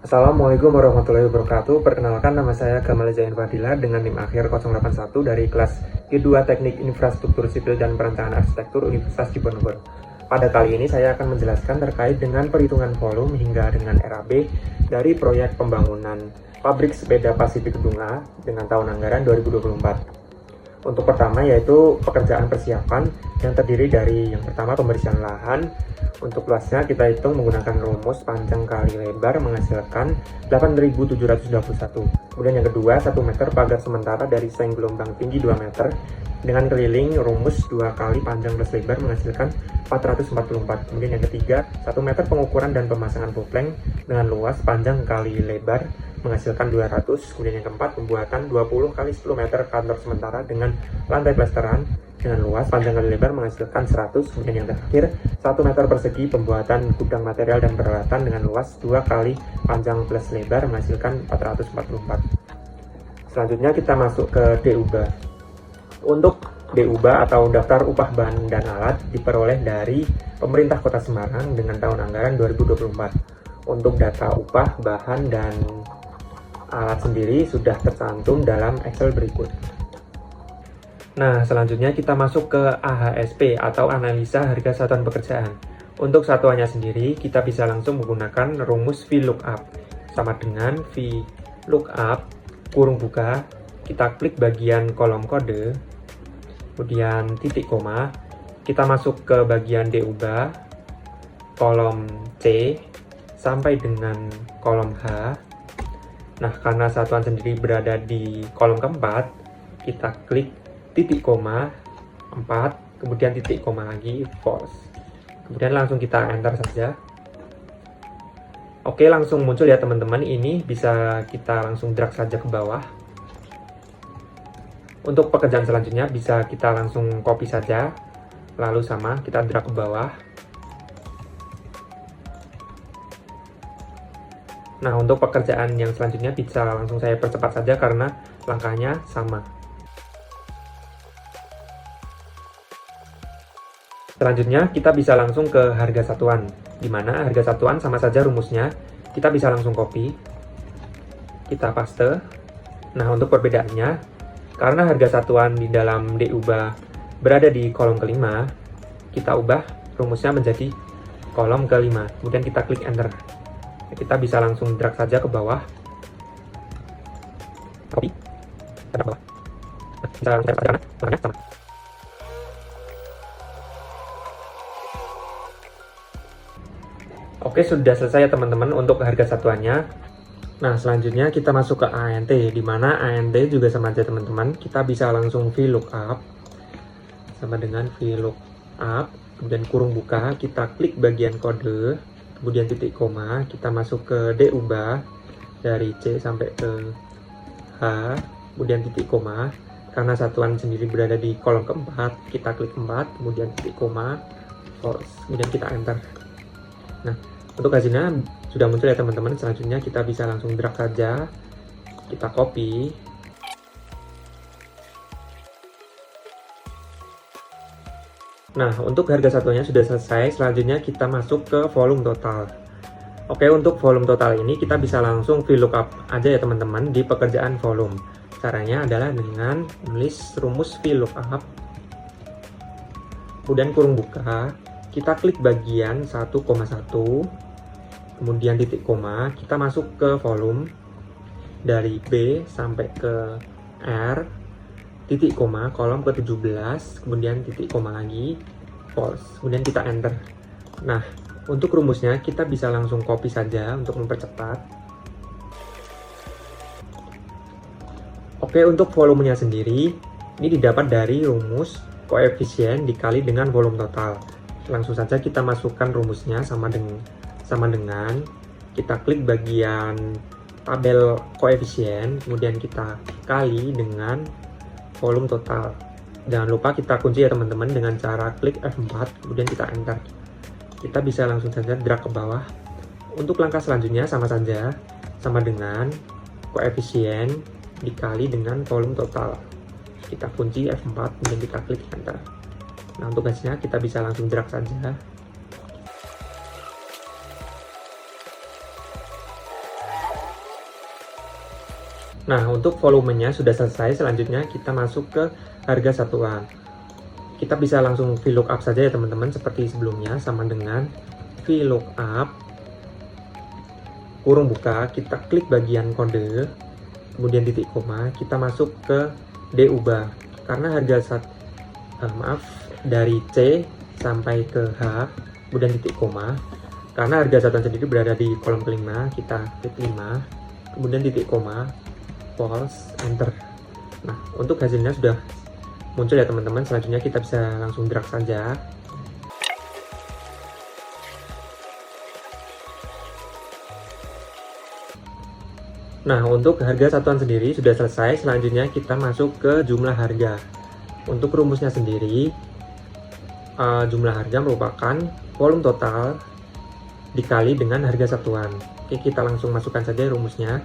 Assalamualaikum warahmatullahi wabarakatuh. Perkenalkan, nama saya Gamal Zain Fadila dengan NIM akhir 081 dari kelas G2 Teknik Infrastruktur Sipil dan Perencanaan Arsitektur Universitas Diponegoro. Pada kali ini saya akan menjelaskan terkait dengan perhitungan volume hingga dengan RAB dari proyek pembangunan pabrik sepeda Pasifik Gedung A dengan tahun anggaran 2024. Untuk pertama yaitu pekerjaan persiapan yang terdiri dari yang pertama pembersihan lahan. Untuk luasnya kita hitung menggunakan rumus panjang kali lebar menghasilkan 8.721. Kemudian yang kedua 1 meter pagar sementara dari seng gelombang tinggi 2 meter dengan keliling rumus 2 kali panjang plus lebar menghasilkan 444. Kemudian yang ketiga 1 meter pengukuran dan pemasangan popleng dengan luas panjang kali lebar menghasilkan 200. Kemudian yang keempat pembuatan 20 kali 10 meter kantor sementara dengan lantai plesteran dengan luas panjang kali lebar menghasilkan 100. Kemudian yang terakhir 1 meter persegi pembuatan gudang material dan peralatan dengan luas 2 kali panjang plus lebar menghasilkan 444. Selanjutnya kita masuk ke DUBA. Untuk DUBA atau daftar upah bahan dan alat diperoleh dari pemerintah Kota Semarang dengan tahun anggaran 2024. Untuk data upah bahan dan alat sendiri sudah tercantum dalam Excel berikut. Nah, selanjutnya kita masuk ke AHSP atau analisa harga satuan pekerjaan. Untuk satuannya sendiri, kita bisa langsung menggunakan rumus VLOOKUP. Sama dengan VLOOKUP, kurung buka, kita klik bagian kolom kode, kemudian titik koma, kita masuk ke bagian DUBA, kolom C, sampai dengan kolom H. Nah, karena satuan sendiri berada di kolom keempat, kita klik titik koma 4, kemudian titik koma lagi false. Kemudian langsung kita enter saja. Oke, langsung muncul ya teman-teman. Ini bisa kita langsung drag saja ke bawah. Untuk pekerjaan selanjutnya bisa kita langsung copy saja, lalu sama kita drag ke bawah. Nah, untuk pekerjaan yang selanjutnya bisa langsung saya percepat saja karena langkahnya sama. Selanjutnya kita bisa langsung ke harga satuan, di mana harga satuan sama saja rumusnya, kita bisa langsung copy, kita paste. Nah, untuk perbedaannya, karena harga satuan di dalam DUBA berada di kolom kelima, kita ubah rumusnya menjadi kolom kelima, kemudian kita klik enter. Kita bisa langsung drag saja ke bawah, copy, ke bawah. Bisa langsung sama. Oke, sudah selesai ya teman-teman untuk harga satuannya. Nah, selanjutnya kita masuk ke ANT, di mana ANT juga sama aja teman-teman. Kita bisa langsung VLOOKUP, sama dengan VLOOKUP, kemudian kurung buka, kita klik bagian kode, kemudian titik koma, kita masuk ke DUBA, dari C sampai ke H, kemudian titik koma. Karena satuan sendiri berada di kolom keempat, kita klik 4, kemudian titik koma, false, kemudian kita enter. Nah, untuk hasilnya sudah muncul ya teman-teman. Selanjutnya kita bisa langsung drag saja, kita copy. Nah, untuk harga satuannya sudah selesai. Selanjutnya kita masuk ke volume total. Oke, untuk volume total ini kita bisa langsung VLOOKUP aja ya teman-teman di pekerjaan volume. Caranya adalah dengan menulis rumus VLOOKUP, kemudian kurung buka, kita klik bagian 1,1, kemudian titik koma, kita masuk ke volume dari B sampai ke R, titik koma, kolom ke-17, kemudian titik koma lagi, false, kemudian kita enter. Nah, untuk rumusnya kita bisa langsung copy saja untuk mempercepat. Oke, untuk volumenya sendiri, ini didapat dari rumus koefisien dikali dengan volume total. Langsung saja kita masukkan rumusnya sama dengan kita klik bagian tabel koefisien, kemudian kita kali dengan volume total. Jangan lupa kita kunci ya teman-teman dengan cara klik F4, kemudian kita enter. Kita bisa langsung saja drag ke bawah. Untuk langkah selanjutnya sama saja, sama dengan koefisien dikali dengan volume total. Kita kunci F4, kemudian kita klik enter. Nah, untuk hasilnya kita bisa langsung drag saja. Nah, untuk volumenya sudah selesai, selanjutnya kita masuk ke harga satuan. Kita bisa langsung VLOOKUP saja ya teman-teman, seperti sebelumnya, sama dengan VLOOKUP, kurung buka, kita klik bagian kode, kemudian titik koma, kita masuk ke DUBAH. Karena dari C sampai ke H, kemudian titik koma, karena harga satuan sendiri berada di kolom kelima, kita klik 5, kemudian titik koma, false, enter. Nah, untuk hasilnya sudah muncul ya teman-teman. Selanjutnya kita bisa langsung drag saja. Nah, untuk harga satuan sendiri sudah selesai. Selanjutnya kita masuk ke jumlah harga. Untuk rumusnya sendiri, jumlah harga merupakan volume total dikali dengan harga satuan. Oke, kita langsung masukkan saja rumusnya.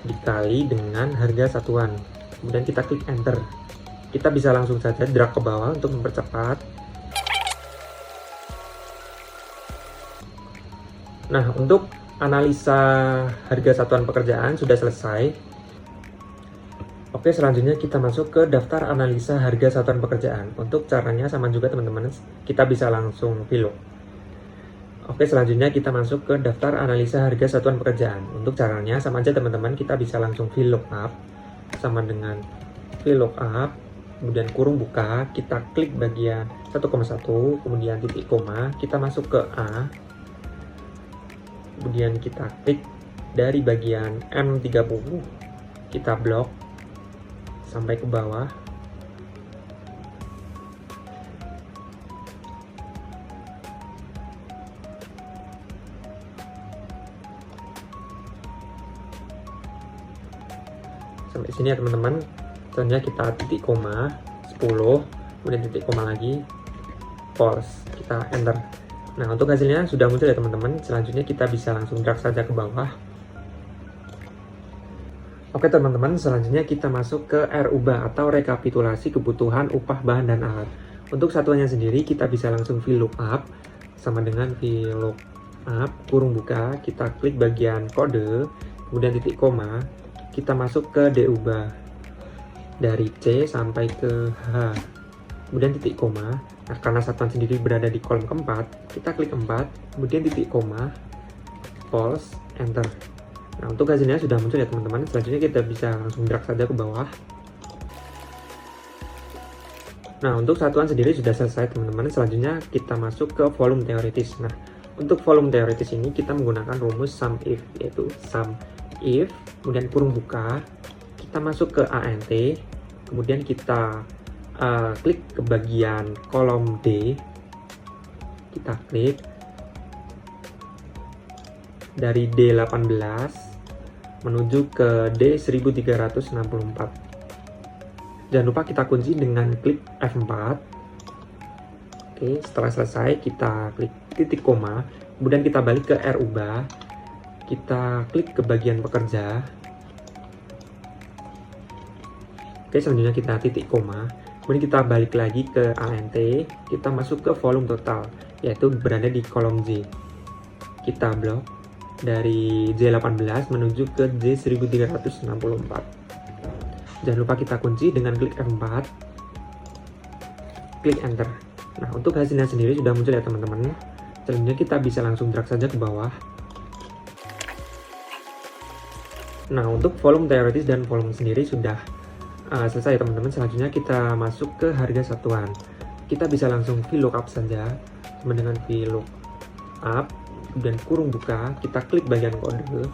Dikali dengan harga satuan. Kemudian kita klik enter. Kita bisa langsung saja drag ke bawah untuk mempercepat. Nah, untuk analisa harga satuan pekerjaan sudah selesai. Oke, selanjutnya kita masuk ke daftar analisa harga satuan pekerjaan. Untuk caranya sama juga teman-teman, kita bisa langsung VLOOK. Oke, selanjutnya kita masuk ke daftar analisa harga satuan pekerjaan. Untuk caranya sama aja teman-teman, kita bisa langsung VLOOKUP sama dengan VLOOKUP, kemudian kurung buka, kita klik bagian 1,1, kemudian titik koma, kita masuk ke A, kemudian kita klik dari bagian M30, kita blok sampai ke bawah. Sampai sini ya teman-teman. Selanjutnya kita titik koma 10, kemudian titik koma lagi, false, kita enter. Nah, untuk hasilnya sudah muncul ya teman-teman. Selanjutnya kita bisa langsung drag saja ke bawah. Oke teman-teman, selanjutnya kita masuk ke RUBAH atau rekapitulasi kebutuhan upah bahan dan alat. Untuk satuannya sendiri kita bisa langsung VLOOKUP sama dengan VLOOKUP kurung buka, kita klik bagian kode, kemudian titik koma, kita masuk ke DUBAH dari C sampai ke H, kemudian titik koma. Nah, karena satuan sendiri berada di kolom keempat, kita klik 4, kemudian titik koma, false, enter. Nah, untuk hasilnya sudah muncul ya teman-teman. Selanjutnya kita bisa langsung drag saja ke bawah. Nah, untuk satuan sendiri sudah selesai teman-teman. Selanjutnya kita masuk ke volume teoritis. Nah, untuk volume teoritis ini kita menggunakan rumus sum if, yaitu sum if, kemudian kurung buka, kita masuk ke ANT, kemudian kita klik ke bagian kolom D, kita klik dari D18 menuju ke D1364. Jangan lupa kita kunci dengan klik F4. Oke, setelah selesai kita klik titik koma, kemudian kita balik ke RUBAH, kita klik ke bagian pekerja. Oke, selanjutnya kita titik koma, kemudian kita balik lagi ke ANT, kita masuk ke volume total, yaitu berada di kolom J. Kita blok dari J18 menuju ke J1364. Jangan lupa kita kunci dengan klik F4, klik enter. Nah, untuk hasilnya sendiri sudah muncul ya teman-teman. Selanjutnya kita bisa langsung drag saja ke bawah. Nah, untuk volume teoritis dan volume sendiri sudah selesai ya teman-teman. Selanjutnya kita masuk ke harga satuan. Kita bisa langsung VLOOKUP saja sama dengan VLOOKUP, kemudian kurung buka, kita klik bagian kode,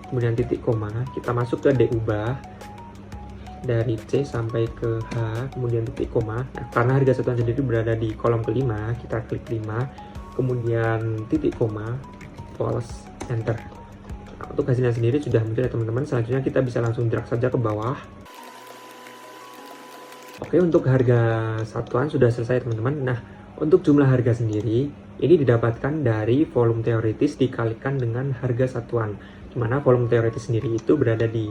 kemudian titik koma, kita masuk ke DUBAH dari C sampai ke H, kemudian titik koma. Nah, karena harga satuan sendiri berada di kolom kelima, kita klik 5, kemudian titik koma, false, enter. Nah, untuk hasilnya sendiri sudah muncul ya teman-teman. Selanjutnya kita bisa langsung drag saja ke bawah. Oke, untuk harga satuan sudah selesai teman-teman. Nah, untuk jumlah harga sendiri ini didapatkan dari volume teoritis dikalikan dengan harga satuan, dimana volume teoritis sendiri itu berada di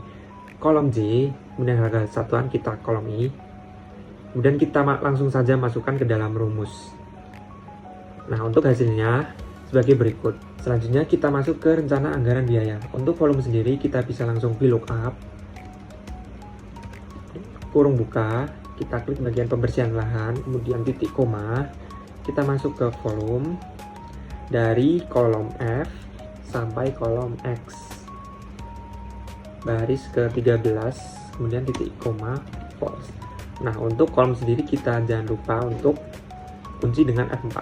kolom J, kemudian harga satuan kita kolom I, kemudian kita langsung saja masukkan ke dalam rumus. Nah, untuk hasilnya sebagai berikut. Selanjutnya kita masuk ke rencana anggaran biaya. Untuk volume sendiri kita bisa langsung VLOOKUP, kurung buka, kita klik bagian pembersihan lahan, kemudian titik koma, kita masuk ke volume, dari kolom F sampai kolom X, baris ke 13, kemudian titik koma, false. Nah, untuk kolom sendiri kita jangan lupa untuk kunci dengan F4.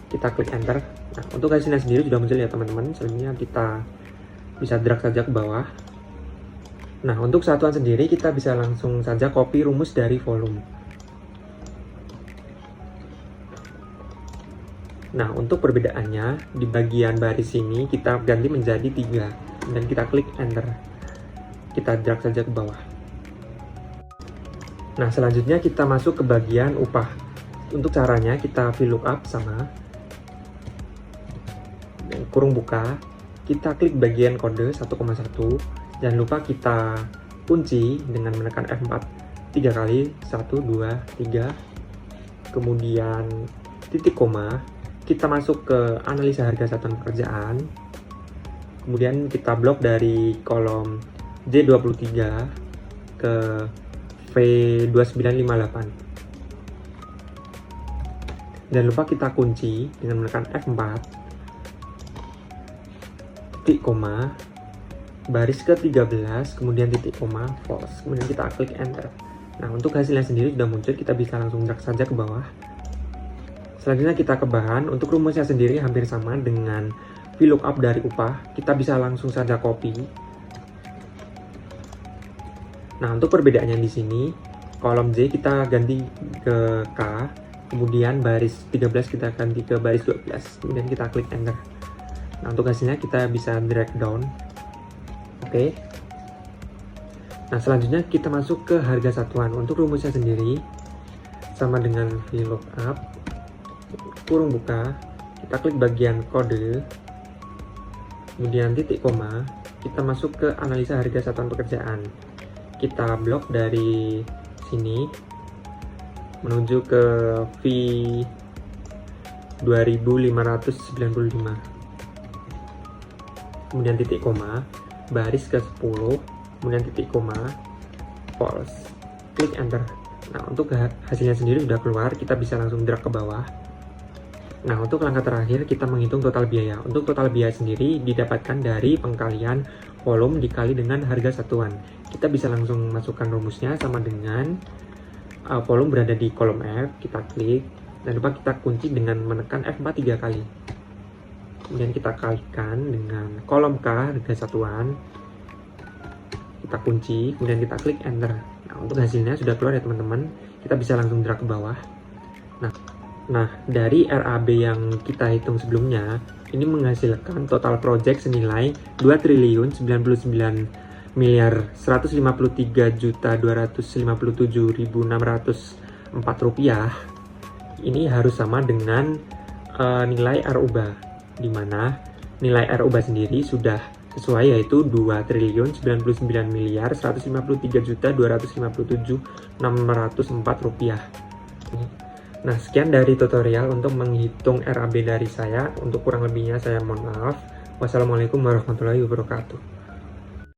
Kita klik enter. Nah, untuk hasilnya sendiri sudah muncul ya teman-teman. Selanjutnya kita bisa drag saja ke bawah. Nah, untuk satuan sendiri kita bisa langsung saja copy rumus dari volume. Nah, untuk perbedaannya di bagian baris ini kita ganti menjadi 3 dan kita klik enter. Kita drag saja ke bawah. Nah, selanjutnya kita masuk ke bagian upah. Untuk caranya kita VLOOKUP sama kurung buka, kita klik bagian kode 1,1. Jangan lupa kita kunci dengan menekan F4 3 kali, 1, 2, 3. Kemudian titik koma, kita masuk ke analisa harga satuan pekerjaan. Kemudian kita blok dari kolom J23 ke V2958. Jangan lupa kita kunci dengan menekan F4 titik koma, baris ke-13, kemudian titik koma, false. Kemudian kita klik enter. Nah, untuk hasilnya sendiri sudah muncul, kita bisa langsung drag saja ke bawah. Selanjutnya kita ke bahan. Untuk rumusnya sendiri hampir sama dengan VLOOKUP dari upah. Kita bisa langsung saja copy. Nah, untuk perbedaannya di sini, kolom J kita ganti ke K, kemudian baris 13 kita ganti ke baris 12, kemudian kita klik enter. Nah, untuk hasilnya kita bisa drag down. Oke. Nah, selanjutnya kita masuk ke harga satuan. Untuk rumusnya sendiri sama dengan VLOOKUP, kurung buka, kita klik bagian kode, kemudian titik koma, kita masuk ke analisa harga satuan pekerjaan. Kita blok dari sini menuju ke V2595. Kemudian titik koma, baris ke-10, kemudian titik koma, false. Klik enter. Nah, untuk hasilnya sendiri sudah keluar, kita bisa langsung drag ke bawah. Nah, untuk langkah terakhir kita menghitung total biaya. Untuk total biaya sendiri didapatkan dari pengkalian volume dikali dengan harga satuan. Kita bisa langsung masukkan rumusnya sama dengan volume berada di kolom F, kita klik, dan lupa kita kunci dengan menekan F4 3 kali. Kemudian kita kalikan dengan kolom K, harga satuan, kita kunci, kemudian kita klik enter. Nah, untuk hasilnya sudah keluar ya teman-teman, kita bisa langsung drag ke bawah. Nah, dari RAB yang kita hitung sebelumnya, ini menghasilkan total project senilai 2.999.153.257.604 rupiah. Ini harus sama dengan nilai RUBA, di mana nilai RUBA sendiri sudah sesuai, yaitu 2.999.153.257.604 rupiah. Nah, sekian dari tutorial untuk menghitung RAB dari saya. Untuk kurang lebihnya saya mohon maaf. Wassalamualaikum warahmatullahi wabarakatuh.